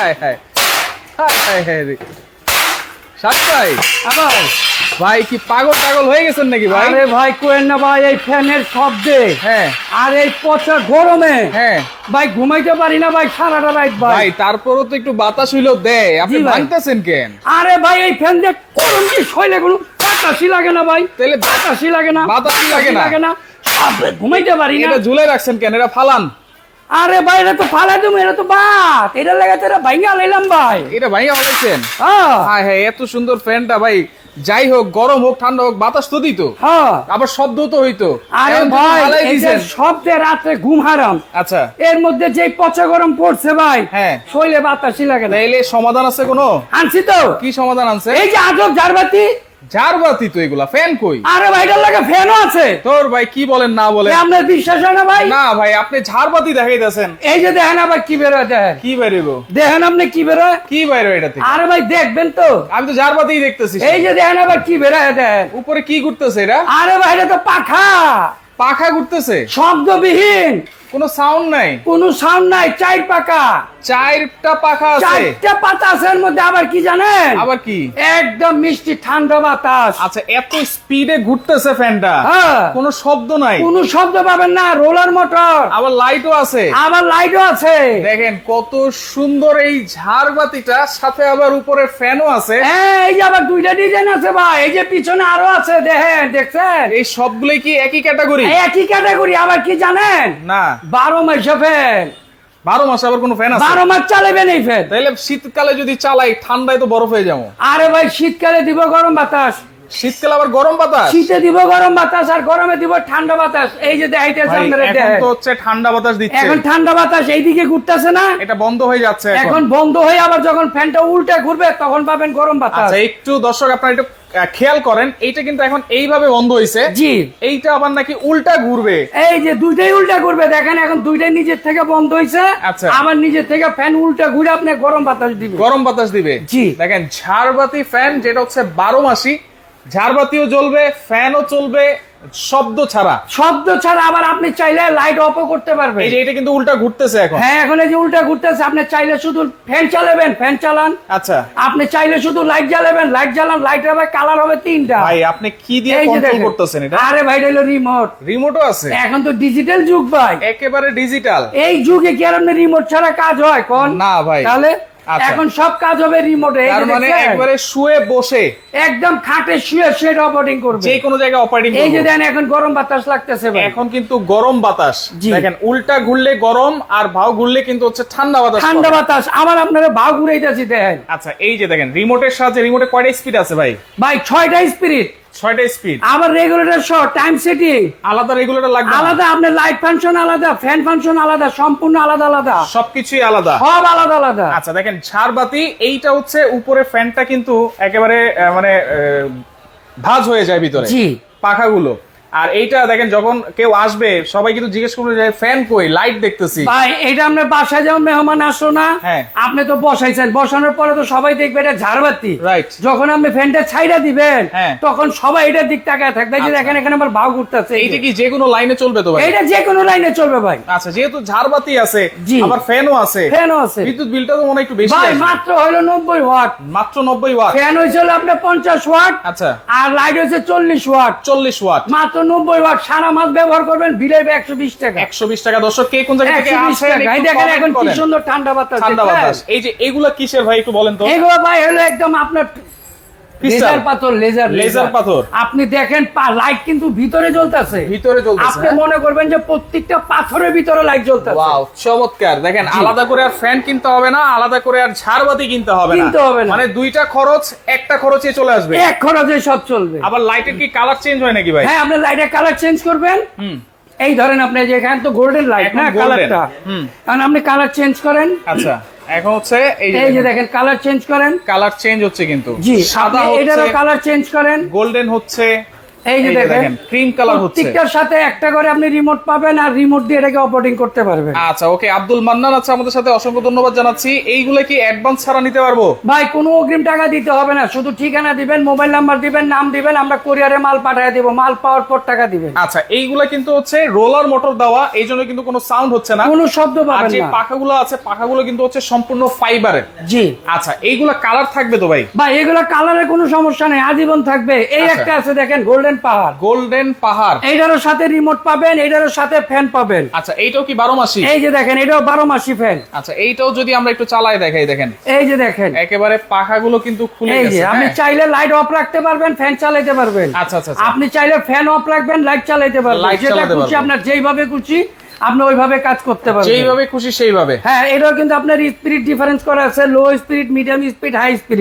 হায় হায় হায় হায় হায় রে সাত ভাই আবার ভাই কি পাগল টাগল হয়ে গেছেন নাকি ভাই? আরে ভাই কোয়েন না ভাই, এই ফ্যানের শব্দে হ্যাঁ আর এই পচা গরমে হ্যাঁ ভাই ঘুমাইতে পারি না ভাই সারাটা রাত ভাই। ভাই তারপরও তো একটু বাতাস হইলো দেয়, আপনি জি ভাই। ভাঙতেছেন কেন? আরে ভাই এই ফ্যান দিয়ে গরম কি শৈলে কোনো বাতাসই লাগে না ভাই, তাহলে বাতাসই লাগে না, বাতাসই লাগে না? ঘুমাইতে পারি না। এটা ঝুলে রাখছেন কেন? এটা ফালান। আরে ভাই এটা তো ফালাই তুমি, এটা তো বাত, এটা লাগে তো এটা ভাইঙ্গা লাইলাম ভাই। এটা ভাইয়া ফলাইছেন? হ্যাঁ হ্যাঁ হ্যাঁ, এত সুন্দর ফ্যানটা ভাই, যাই হোক গরম হোক ঠান্ডা হোক বাতাস তো দিত, হ্যাঁ। আবার শব্দ তো হইতো। আরে এখন তো ভাই ফালাই এই যে দিছেন। শব্দে রাত্রে ঘুম হারাম, আচ্ছা এর মধ্যে যে পচা গরম পড়ছে ভাই, হ্যাঁ। শৈলে বাতাসই লাগে না। তাইলে সমাধান আছে কোনো? আনছি তো, কি সমাধান আনছে? এই যে আজব ঝাড়বাতি। ঝাড়বাতি তো এগুলা, ফ্যান কই? আরে ভাই এটার লাগে ফ্যানও আছে। তোর ভাই কি বলেন না বলেন? এ আপনার বিশ্বাস হয় না ভাই? না ভাই, আপনি ঝাড়বাতি দেখাইতেছেন। এই যে দেখেন আবার কি বেরোয়, দেখেন কি বাইরেব? দেখেন আপনি কি বেরোয়। কি বাইরে এটা থেকে? আরে ভাই দেখবেন তো, আমি তো ঝাড়বাতি দেখতেছি। এই যে দেখেন আবার কি বেরোয়, দেখেন। উপরে কি ঘুরতেছে এটা? আরে ভাই এটা তো পাখা, পাখা ঘুরতেছে, শব্দবিহীন, কোনো সাউন্ড নাই। কোনো সাউন্ড নাই, চার পাকা, চারটা পাখা আছে। চারটা পাতা আছে এর মধ্যে। আবার কি জানেন? আবার কি? একদম মিষ্টি ঠান্ডা বাতাস। আচ্ছা, এত স্পিডে ঘুরতেছে ফ্যানটা, হ্যাঁ কোনো শব্দ নাই, কোনো শব্দ পাবেন না, রোলার মোটর, আবার লাইটও আছে। আবার লাইটও আছে। দেখেন কত সুন্দর এই ঝাড়বাতিটা, সাথে আবার উপরে ফ্যানও আছে। এই যে আবার দুইটা ডিজাইন আছে ভাই, এই যে পিছনে আরো আছে, দেখেন, দেখছেন? এই সবগুলোই কি একই ক্যাটাগরি? একই ক্যাটাগরি। আবার কি জানেন? না, 12 মাস ফ্যান, 12 মাসে আবার কোনো ফ্যান আছে? 12 মাস চালাবেন এই ফ্যান। তাইলে শীতকালে যদি চালাই, ঠান্ডায় তো বরফ হয়ে যাবো। আরে ভাই শীতকালে দিব গরম বাতাস, শীতকালে আবার গরম বাতাস? শীতে দিব গরম বাতাস, আর গরমে দিব ঠান্ডা বাতাস। এই যে দেখাইতেছে ভাই, আপনারা, এখন দেখেন তো হচ্ছে ঠান্ডা বাতাস দিচ্ছে, এখন ঠান্ডা বাতাস এইদিকে ঘুরতেছে না, এটা বন্ধ হয়ে যাচ্ছে এখন বন্ধ হয়ে আবার যখন ফ্যানটা উল্টা ঘুরবে তখন পাবেন গরম বাতাস। আচ্ছা, একটু দর্শক আপনারা একটু খেয়াল করেন, এইটা কিন্তু এখন এইভাবে বন্ধ হয়েছে, জি। এইটা আবার নাকি উল্টা ঘুরবে। এই যে দুইটাই উল্টা ঘুরবে, দেখেন এখন দুইটাই নিজের থেকে বন্ধ হয়েছে, আচ্ছা। আবার নিজের থেকে ফ্যান উল্টা ঘুরে আপনি গরম বাতাস দিবে। গরম বাতাস দিবে। জি। দেখেন ঝাড়বাতি ফ্যান, যেটা হচ্ছে 12 মাসি, ঝাড়বাতিও জ্বলবে, ফ্যানও চলবে, শব্দ ছাড়া। শব্দ ছাড়া। আবার আপনি চাইলে লাইট অফও করতে পারবেন। এই যে এটা কিন্তু উল্টা ঘুরতেছে এখন। হ্যাঁ এখন এই যে উল্টা ঘুরতেছে, আপনি চাইলে শুধু ফ্যান চালাবেন, ফ্যান চালান। আচ্ছা আপনি চাইলে শুধু লাইট জ্বালাবেন, লাইট জ্বালান, লাইট হবে কালার হবে 3টা। ভাই, আপনি কি দিয়ে এই যে কন্ট্রোল দেখেন। করতেছেন এটা? আরে ভাই এটা হলো রিমোট, রিমোটও আছে? এখন তো ডিজিটাল যুগ ভাই, একেবারে ডিজিটাল। এই যুগে কি আর আপনি রিমোট ছাড়া কাজ হয় কোন? না ভাই। তাহলে আচ্ছা। এখন সব কাজ হবে রিমোটে। তার মানে একবারে শুয়ে বসে একদম খাটে শুয়ে শুয়ে অপারেটিং করবে, যে কোনো জায়গায় অপারেটিং এই যে করবে। দেন এখন গরম বাতাস লাগতেছে ভাই, এখন কিন্তু গরম বাতাস। জি। দেখেন উল্টা ঘুরলে গরম, আর ভাও ঘুরলে কিন্তু হচ্ছে ঠান্ডা বাতাস। ঠান্ডা পাবেন। বাতাস। আবার আপনারা ভাও ঘুরাইতেছি দেখেন। আচ্ছা, এই যে দেখেন রিমোটের সাহায্যে, রিমোটে কয়টা স্পিড আছে ভাই? ভাই 6টা স্পিরিট, 6টা স্পিড। আবার রেগুলেটর শর্ট, টাইম সেটিং আলাদা রেগুলেটর লাগবে না? আলাদা, আপনার লাইট ফাংশন আলাদা, ফ্যান ফাংশন আলাদা, সম্পূর্ণ আলাদা আলাদা, সবকিছুই আলাদা। সব আলাদা আলাদা। আচ্ছা দেখেন ঝাড়বাতি, এইটা হচ্ছে উপরে ফ্যানটা কিন্তু একেবারে ভাঁজ হয়ে যায় ভিতরে, জি। পাখাগুলো। আর এইটা দেখেন যখন কেউ আসবে সবাই কিন্তু জিজ্ঞেস করবে যে ফ্যান কই, লাইট দেখতেছি। ভাই এটা আমরা বাসায় যেমন মেহমান আসলো না, হ্যাঁ। আপনি তো বসাইছেন, বসানোর পরে তো সবাই দেখবে এটা ঝাড়বাতি। রাইট। যখন আপনি ফ্যানটা ছাইড়া দিবেন, হ্যাঁ। তখন সবাই এটার দিক তাকায় থাকবে, এই যে আচ্ছা। দেখেন এখানে আমার ভাও ঘুরতেছে। এইটা কি যে কোনো লাইনে চলবে তো ভাই? এটা যে কোনো লাইনে চলবে ভাই। আচ্ছা, যেহেতু ঝাড়বাতি আছে, জি। আবার ফ্যানও আছে, ফ্যানও আছে বিদ্যুৎ বিলটা তো মনে হয় একটু বেশি ভাই, আসবে। মাত্র হলো 90 ওয়াট। মাত্র 90 ওয়াট। ফ্যান হয়েছিল আপনার 50 ওয়াট, আচ্ছা, আর লাইট হয়েছে 40 ওয়াট। 40 ওয়াট। মাত্র 90 ওয়াট। সারা মাস ব্যবহার করবেন, বিল হবে 120 টাকা। 120 টাকা। দর্শক কে কোন জায়গা থেকে 120 আসেন টাকা। এই একটু দেখেন comment এখন কি করেন। সুন্দর ঠান্ডা বাতাস, ঠান্ডা দেখছেন? বাতাস। এই যে এগুলা কিসের ভাই একটু বলেন তো? এগুলো ভাই হলো একদম আপনার লেজার পাথর, লেজার পাথর। আপনি দেখেন লাইট কিন্তু ভিতরে জ্বলতেছে, ভিতরে জ্বলতেছে। আপনি মনে করবেন যে প্রত্যেকটা পাথরের ভিতরে লাইট জ্বলতেছে। ওয়াও, চমৎকার। দেখেন জি। আলাদা করে আর ফ্যান কিনতে হবে না, আলাদা করে আর ঝাড়বাতি কিনতে হবে না, কিনতে হবে না। মানে দুইটা খরচ একটা খরচে চলে আসবে। এক খরচে সব চলবে। আবার লাইটের কি কালার চেঞ্জ হয় নাকি ভাই? হ্যাঁ, আপনি লাইটের কালার চেঞ্জ করবেন। এই ধরেন আপনি যে এখানে তো গোল্ডেন লাইট এখন না, golden। কালারটা, কারণ আপনি কালার চেঞ্জ করেন। আচ্ছা, এখন হচ্ছে এই যে দেখেন কালার চেঞ্জ করেন। কালার চেঞ্জ হচ্ছে কিন্তু জি, সাদা আপনি এটারও হচ্ছে, কালার চেঞ্জ করেন। গোল্ডেন হচ্ছে, এই যে দেখেন ক্রিম কালার হচ্ছে, প্রত্যেকটার সাথে একটা করে আপনি রিমোট পাবেন আর রিমোট দিয়ে এটাকে অপারেটিং করতে পারবেন। আচ্ছা ওকে, আব্দুল মান্নান আছে আমাদের সাথে, অসংখ্য ধন্যবাদ জানাচ্ছি। এইগুলো কি অ্যাডভান্স ছাড়া নিতে পারবো? ভাই কোনো অগ্রিম টাকা দিতে হবে না, শুধু ঠিকানা দিবেন, মোবাইল নাম্বার দিবেন, নাম দিবেন, আমরা কুরিয়ারে মাল পাঠিয়ে দিব, মাল পাওয়ার পর টাকা দিবেন। আচ্ছা এইগুলা কিন্তু হচ্ছে রোলার মোটর দেওয়া, এই জন্য কিন্তু কোনো সাউন্ড হচ্ছে না, কোনো শব্দ আর পাবেন যে না। পাখাগুলো আছে পাখাগুলো কিন্তু হচ্ছে সম্পূর্ণ ফাইবারের। জি আচ্ছা এইগুলা কালার থাকবে তো ভাই? ভাই এগুলো কালারের কোনো সমস্যা নেই, আজীবন থাকবে। এই আচ্ছা। একটা আছে দেখেন গোল্ডেন পাহাড়, গোল্ডেন পাহাড়, এইটারও সাথে রিমোট পাবেন, এইটারও সাথে ফ্যান পাবেন। আচ্ছা এইটাও কি 12 মাসি? এই যে দেখেন এটাও 12 মাসি ফ্যান। আচ্ছা এইটাও যদি আমরা একটু চালাই দেখাই, দেখেন এই যে দেখেন একেবারে পাখাগুলো কিন্তু খুলে এই যে গেছে। আপনি হ্যাঁ। চাইলে লাইট অফ রাখতে পারবেন, ফ্যান চালাতে পারবেন। আচ্ছা আচ্ছা আচ্ছা। আপনি চাইলে ফ্যান অফ রাখবেন, লাইট চালাতে পারবেন, লাইট যেটা চালাতে খুশি পারবেন। আপনার যেইভাবে খুশি আপনি ওইভাবে কাজ করতে পারবেন। যেইভাবে খুশি সেইভাবে। হ্যাঁ এটাও কিন্তু আপনার স্পিড ডিফারেন্স করা আছে, low speed, medium speed, high speed.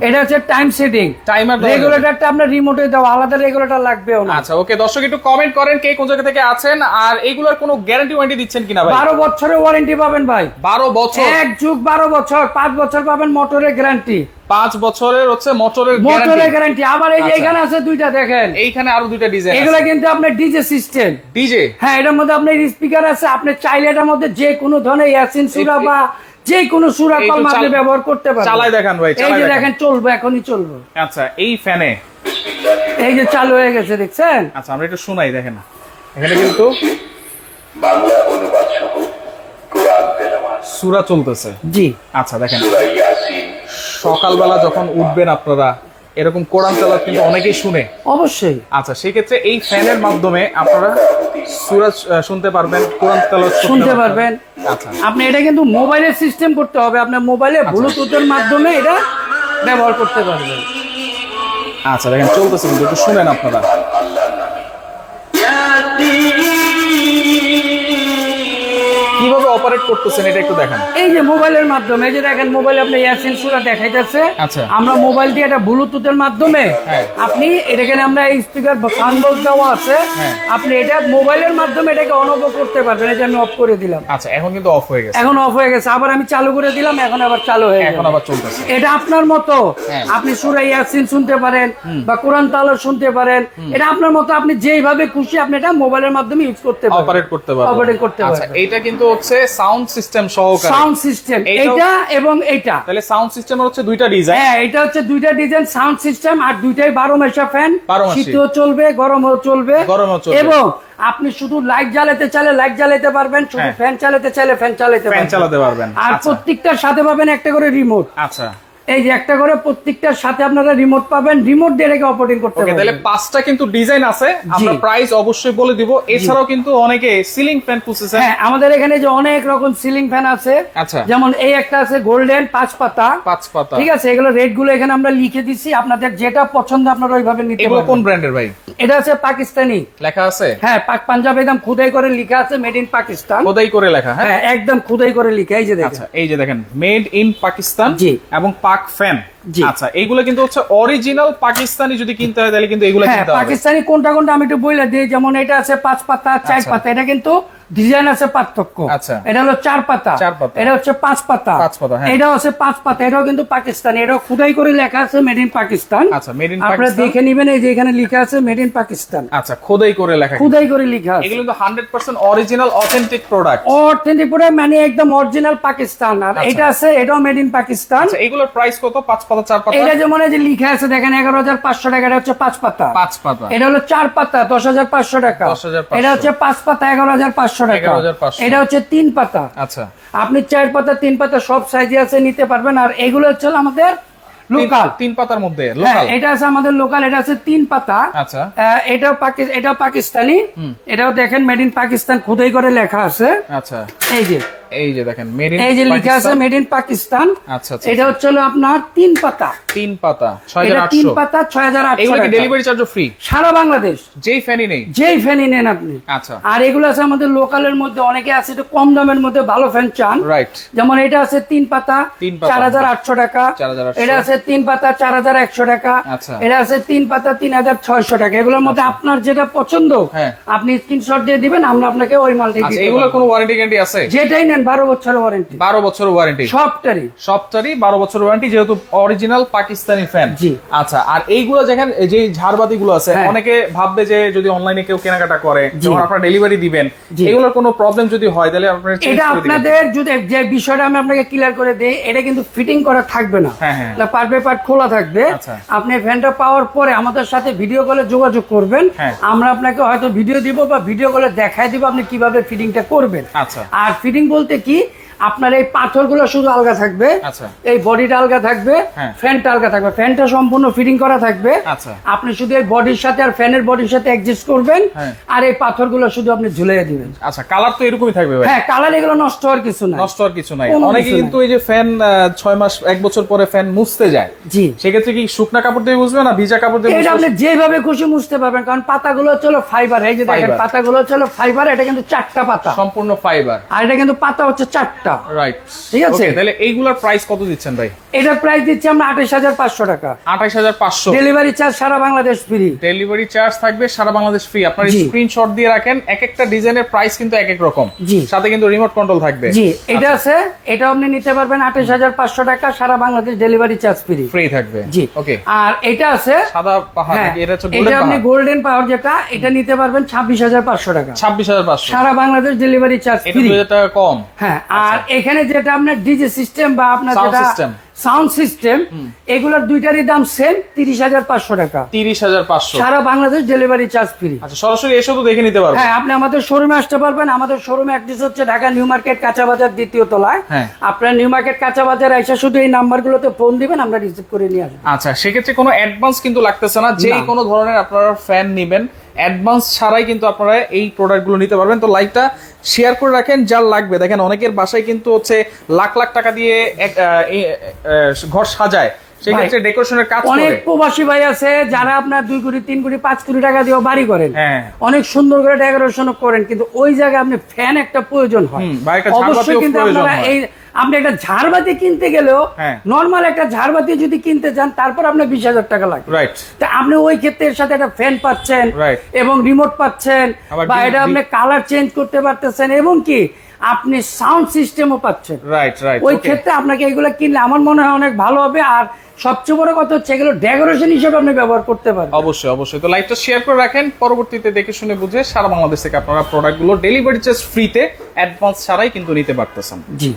এটা হচ্ছে টাইম সেটিং, টাইমার রেগুলেটরটা আপনার রিমোটে দেওয়া, আলাদা রেগুলেটর লাগবেও না। আচ্ছা ওকে, দর্শক একটু কমেন্ট করেন কে কোন জায়গা থেকে আছেন, আর এইগুলোর কোনো গ্যারান্টি ওয়ারেন্টি দিচ্ছেন কিনা ভাই? 12 বছরের ওয়ারেন্টি পাবেন ভাই। 12 বছর? এক যুগ 12 বছর, 5 বছর পাবেন মোটরের গ্যারান্টি। 5 বছরের হচ্ছে মোটরের মোটরের গ্যারান্টি। আবার এই যে আচ্ছা। এখানে আছে দুইটা দেখেন, এইখানে আরো দুইটা ডিজাইন এগুলো কিন্তু আপনার ডিজে সিস্টেম। ডিজে? হ্যাঁ এটার মধ্যে আপনার স্পিকার আছে, আপনি চাইলে এটার মধ্যে যে কোনো ধরনের ইয়াসিন সূরা বা যে কোনো সূরা এই তো কলমা আপনি ব্যবহার করতে পারেন। চালাই দেখান ভাই, এই চালাই যে দেখান। দেখেন চলবে, এখনই চলবে। আচ্ছা এই ফ্যানে এই যে চালু হয়ে গেছে দেখছেন। আচ্ছা আমরা একটু শোনাই, দেখেন এখানে কিন্তু বাংলা অনুবাদ সহ কোরআন তেলাওয়াত, সূরা চলতেছে। জি আচ্ছা দেখেন সূরা ইয়াসিন, সকালবেলা যখন উঠবেন আপনারা এরকম কোরআন তেলাওয়াত কিন্তু অনেকেই শুনে। অবশ্যই। আচ্ছা সেই ক্ষেত্রে এই ফ্যানের মাধ্যমে আপনারা সূরা শুনতে পারবেন, কোরআন তেলাওয়াত শুনতে পারবেন। আচ্ছা আপনি এটা কিন্তু মোবাইলের সিস্টেম করতে হবে, আপনার মোবাইলে ব্লুটুথের মাধ্যমে এটা ব্যবহার করতে পারবেন। আচ্ছা দেখেন চলতেছে কিন্তু, একটু শুনেন আপনারা। আল্লাহর নামে। কিভাবে অপারেট করতেছেন এটা একটু দেখেন। এই যে মোবাইলের মাধ্যমে, এই যে দেখেন মোবাইলে আপনি ইয়াসিন সূরা দেখাইতেছে। আচ্ছা। আমরা মোবাইল দিয়ে এটা ব্লুটুথের মাধ্যমে হ্যাঁ। আপনি এখানে আমরা এই স্পিকার সাউন্ড বক্স দেওয়া আছে, হ্যাঁ। আপনি এটা মোবাইলের মাধ্যমে এটাকে অন অফ করতে পারবেন। এই যে আমি অফ করে দিলাম, আচ্ছা এখন কিন্তু অফ হয়ে গেছে, এখন অফ হয়ে গেছে, আবার আমি চালু করে দিলাম, এখন আবার চালু হয়ে এখন গেল। আবার চলতেছে। এটা আপনার মতো, হ্যাঁ। আপনি সূরা ইয়াসিন শুনতে পারেন বা কোরআন তালাওয়াত শুনতে পারেন, এটা আপনার মতো, আপনি যেইভাবে খুশি আপনি এটা মোবাইলের মাধ্যমে ইউজ করতে পারবেন, অপারেট করতে পারবেন। অপারেট করতে আচ্ছা পারবেন। এটা কিন্তু হচ্ছে সাউন্ড সিস্টেম সহকারে। সাউন্ড সিস্টেম এইটাও- এটা এবং এইটা। তাহলে সাউন্ড সিস্টেমের হচ্ছে দুইটা ডিজাইন। হ্যাঁ এটা হচ্ছে দুইটা ডিজাইন সাউন্ড সিস্টেম, আর দুইটাই 12 মাসা ফ্যান, 12 মাসি। শীতেও চলবে, গরমেও চলবে, গরমেও চলবে। এবং আপনি শুধু লাইট জ্বালাতে চাইলে লাইট জ্বালাতে পারবেন, শুধু হ্যাঁ। ফ্যান চালাতে চাইলে ফ্যান চালাতে ফ্যান পারবেন, চালাতে পারবেন। আর আচ্ছা প্রত্যেকটার সাথে পাবেন একটা করে রিমোট। আচ্ছা এই যে একটা করে প্রত্যেকটার সাথে আপনারা রিমোট পাবেন, রিমোট দিয়ে এটাকে অপারেটিং করতে ওকে, তাহলে পারবেন। 5টা কিন্তু ডিজাইন আছে, আমরা প্রাইস অবশ্যই বলে দিব। এছাড়াও কিন্তু অনেকে সিলিং ফ্যান খুঁজতেছেন। হ্যাঁ আমাদের এখানে যে অনেক রকম সিলিং ফ্যান আছে, আচ্ছা। যেমন এই একটা আছে গোল্ডেন 5 পাতা, 5 পাতা। ঠিক আছে, এগুলো রেট গুলো এখানে আমরা লিখে দিচ্ছি, আপনাদের যেটা পছন্দ আপনারা ওইভাবে নিতে এগুলো কোন পারবেন। ব্র্যান্ডের ভাই? এটা আছে পাকিস্তানি, লেখা আছে? হ্যাঁ পাক পাঞ্জাব একদম খুদাই করে লেখা আছে, মেড ইন পাকিস্তান। খোদাই করে লেখা? হ্যাঁ হ্যাঁ একদম খুদাই করে লেখা, এই যে দেখেন। আচ্ছা এই যে দেখেন মেড ইন পাকিস্তান জি। এবং পাক ফ্যান। জি। আচ্ছা এইগুলো কিন্তু হচ্ছে অরিজিনাল পাকিস্তানি, যদি কিনতে হয় তাহলে কিন্তু এগুলো হ্যাঁ কিনতে হবে। পাকিস্তানি কোনটা কোনটা আমি একটু বলে দিই, যেমন এটা আছে 5 পাতা, 4 আচ্ছা। পাতা, এটা কিন্তু ডিজাইন আছে পার্থক্য। আচ্ছা। এটা হলো 4 পাতা, 4 পাতা। এটা হচ্ছে 5 পাতা, 5 পাতা, হ্যাঁ। এটাও আছে 5 পাতা, এটাও কিন্তু পাকিস্তানি, এটাও খুদাই করে লেখা আছে মেড ইন পাকিস্তান। আচ্ছা মেড ইন আপনারা পাকিস্তান। দেখে নেবেন, এই যে এখানে লেখা আছে মেড ইন পাকিস্তান, আচ্ছা খোদাই করে লেখা। খুদাই করে লেখা আছে। এগুলো কিন্তু 100% অরিজিনাল অথেন্টিক প্রোডাক্ট। অথেন্টিক পুরো মানে একদম অরিজিনাল পাকিস্তান। আর আচ্ছা। এটা আছে, এটাও মেড ইন পাকিস্তান। আচ্ছা এগুলোর প্রাইস কত? 5 পাতা 4 পাতা? এটা যেমন এই যে লেখা আছে দেখেন 11,500 টাকা, এটা হচ্ছে 5 পাতা। 5 পাতা। এটা হলো 4 পাতা 10,500 টাকা। 10,500 এটা হচ্ছে 5 পাতা 11,500 টাকা। 11,500 এটা হচ্ছে 3 পাতা। আচ্ছা আপনি 4 পাতা 3 পাতা সব সাইজে আছে, নিতে পারবেন। আর এগুলো হচ্ছে আমাদের লোকাল। 3 পাতার মধ্যে হ্যাঁ লোকাল। এটা আছে আমাদের লোকাল, এটা আছে 3 পাতা। আচ্ছা এটাও পাকিস্তানি, এটাও দেখেন মেড ইন পাকিস্তান খুদাই করে লেখা আছে। আচ্ছা এই যে এই যে দেখেন মেড ইন এই যে লেখা আছে মেড ইন পাকিস্তান। আচ্ছা আচ্ছা এটা হচ্ছে হলো আপনার 3 পাতা, 3 পাতা এটা 3 6800। পাতা 6,800 এগুলো কি টাকা। ডেলিভারি চার্জও ফ্রি? সারা বাংলাদেশ যেই ফ্যানই নেই? যেই ফ্যানই নেন আপনি। আচ্ছা আর এগুলো আছে আমাদের লোকালের মধ্যে, অনেকে আছে একটু কম দামের মধ্যে ভালো ফ্যান চান, রাইট। যেমন এটা আছে 3 পাতা 3 পাতা 4,800 টাকা। 4,800 এটা আছে 3 পাতা 4,100 টাকা। আচ্ছা। এটা আছে 3 পাতা 3,600 টাকা। এগুলোর মধ্যে আপনার যেটা পছন্দ হ্যাঁ। আপনি স্ক্রিনশট দিয়ে দিবেন, আমরা আপনাকে ওই মালটি আচ্ছা দিতে এগুলোর পারবো। কোনো ওয়ারেন্টি গ্যারান্টি আছে? যেটাই নেন দেখেন 12 বছরের ওয়ারেন্টি, 12 বছর ওয়ারেন্টি সবটারই। সবটারই 12 বছর ওয়ারেন্টি, যেহেতু অরিজিনাল পাকিস্তানি ফ্যান। জি। আচ্ছা, আর এইগুলো যেখানে যে ঝাড়বাতি গুলো আছে, হ্যাঁ। অনেকে ভাববে যে যদি অনলাইনে কেউ কেনাকাটা করে, জি। যখন আপনারা ডেলিভারি দিবেন, জি। এগুলোর কোনো প্রবলেম যদি হয় তাহলে আপনারা change এটা করে দিবেন? আপনাদের যদি যে বিষয়টা আমি আপনাকে ক্লিয়ার করে দেই, এটা কিন্তু ফিটিং করা থাকবে না, হ্যাঁ, হ্যাঁ। পার্ট বাই পার্ট খোলা থাকবে। আচ্ছা। আপনি ফ্যানটা পাওয়ার পরে আমাদের সাথে ভিডিও কলে যোগাযোগ করবেন, হ্যাঁ। আমরা আপনাকে হয়তো ভিডিও দিব বা ভিডিও কলে দেখাই দিব আপনি কিভাবে ফিটিংটা করবেন। আচ্ছা। আর ফিটিং বলতে কি, আপনার এই পাথরগুলো শুধু আলগা থাকবে, আচ্ছা। এই বডিটা আলগা থাকবে, হ্যাঁ। ফ্যানটা আলগা থাকবে, ফ্যানটা সম্পূর্ণ ফিটিং করা থাকবে। আচ্ছা। আপনি শুধু এই বডির সাথে আর ফ্যানের বডির সাথে অ্যাডজাস্ট করবেন, হ্যাঁ। আর এই পাথরগুলো শুধু আপনি ঝুলিয়ে দিবেন। আচ্ছা, কালার তো এরকমই থাকবে ভাই? হ্যাঁ, কালার এগুলো নষ্ট হওয়ার কিছু না, নষ্ট আর কিছু নাই। কোনো অনেকে কিছু কিন্তু এই যে ফ্যান 6 মাস 1 বছর পরে ফ্যান মুছতে যায়, জি। সেক্ষেত্রে কি শুকনা কাপড় দিয়ে মুছবে না ভিজা কাপড় দিয়ে এটা মুছবে? আপনি যেভাবে খুশি মুছতে পারবেন, কারণ পাতাগুলো হচ্ছে ফাইবার। এই যে দেখেন Fiber। পাতাগুলো হচ্ছে ফাইবার, এটা কিন্তু 4টা পাতা, সম্পূর্ণ ফাইবার। আর এটা কিন্তু পাতা হচ্ছে 4টা। রাইট, ঠিক আছে। তাহলে এইগুলোর প্রাইস কত দিচ্ছেন ভাই? এটার প্রাইস দিচ্ছি আমরা 28,500 টাকা। 28,500। ডেলিভারি চার্জ সারা বাংলাদেশ ফ্রি। ডেলিভারি চার্জ থাকবে সারা বাংলাদেশ ফ্রি। আপনার জি। স্ক্রিনশট দিয়ে রাখেন, এক একটা ডিজাইনের প্রাইস কিন্তু এক এক রকম। জি। সাথে কিন্তু রিমোট কন্ট্রোল থাকবে। জি, এটা আছে, এটা আপনি নিতে পারবেন 28,500 টাকা, সারা Bangladesh delivery charge free. Free থাকবে। জি, ওকে। আর এটা আছে সাদা পাহাড় হ্যাঁ, নাকি? এটা হচ্ছে এটা গোল্ডেন আপনি পাহাড়। গোল্ডেন পাওয়ার যেটা, এটা নিতে পারবেন 26,500 টাকা, 26,500। সারা বাংলাদেশ ডেলিভারি চার্জ এটা ফ্রি। 2000 টাকা কম। হ্যাঁ, আর এখানে যেটা আপনার ডিজে সিস্টেম বা আপনার Sound যেটা system। সাউন্ড সিস্টেম, এগুলোর দুইটারই দাম সেম, 30,500 টাকা, 30,500। সারা বাংলাদেশ ডেলিভারি চার্জ ফ্রি। আচ্ছা, সরাসরি এসে তো দেখে নিতে পারবো। হ্যাঁ, আপনি আমাদের শোরুমে আসতে পারবেন। আমাদের শোরুমে অ্যাড্রেস হচ্ছে ঢাকা নিউ মার্কেট কাঁচা বাজার 2য় তলায়। হ্যাঁ। আপনার নিউ মার্কেট কাঁচা বাজার এসে শুধু এই নাম্বারগুলোতে ফোন দিবেন, আমরা রিসিভ করে নিয়ে আসবো। আচ্ছা, সেক্ষেত্রে কোনো অ্যাডভান্স কিন্তু লাগতেছে না। যেই না। কোনো ধরনের আপনারা ফ্যান নেবেন, অ্যাডভান্স ছাড়াই কিন্তু আপনারা এই প্রোডাক্টগুলো নিতে পারবেন। তো লাইকটা শেয়ার করে রাখেন যার লাগবে। দেখেন অনেকের বাসায় কিন্তু হচ্ছে লাখ লাখ টাকা দিয়ে ঘর সাজায়, সেক্ষেত্রে ডেকোরেশনের কাজ অনেক করে। প্রবাসী ভাই আছে যারা আপনার 2 কোটি 3 কোটি 5 কোটি টাকা দিয়ে বাড়ি করেন, হ্যাঁ। অনেক সুন্দর করে ডেকোরেশন করেন, কিন্তু ওই জায়গায় আপনি ফ্যান একটা প্রয়োজন হয়। বা একটা অবশ্যই ঝাড়বাতিও কিন্তু প্রয়োজন আপনারা হয়। এই আপনি একটা ঝাড়বাতি কিনতে গেলেও হ্যাঁ। নরমাল একটা ঝাড়বাতি যদি কিনতে চান, তারপর আপনার 20,000 টাকা লাগবে। রাইট। তা আপনি ওই ক্ষেত্রে এর সাথে একটা ফ্যান পাচ্ছেন, Right. এবং রিমোট পাচ্ছেন, আবার বা এটা আপনি কালার চেঞ্জ করতে পারতেছেন, এবং কি আপনি সাউন্ড সিস্টেমও পাচ্ছেন। Right, right. ওই ক্ষেত্রে আপনাকে এগুলো কিনলে আমার মনে হয় অনেক ভালো হবে। আর সবচেয়ে বড় কথা হচ্ছে এগুলো ডেকোরেশন হিসেবে আপনি ব্যবহার করতে পারেন। অবশ্যই, অবশ্যই। তো লাইভটা শেয়ার করে রাখেন, পরবর্তীতে দেখে শুনে বুঝে সারা বাংলাদেশ থেকে আপনারা প্রোডাক্টগুলো ডেলিভারি চার্জ ফ্রিতে অ্যাডভান্স ছাড়াই কিন্তু নিতে পারতেছেন। জি।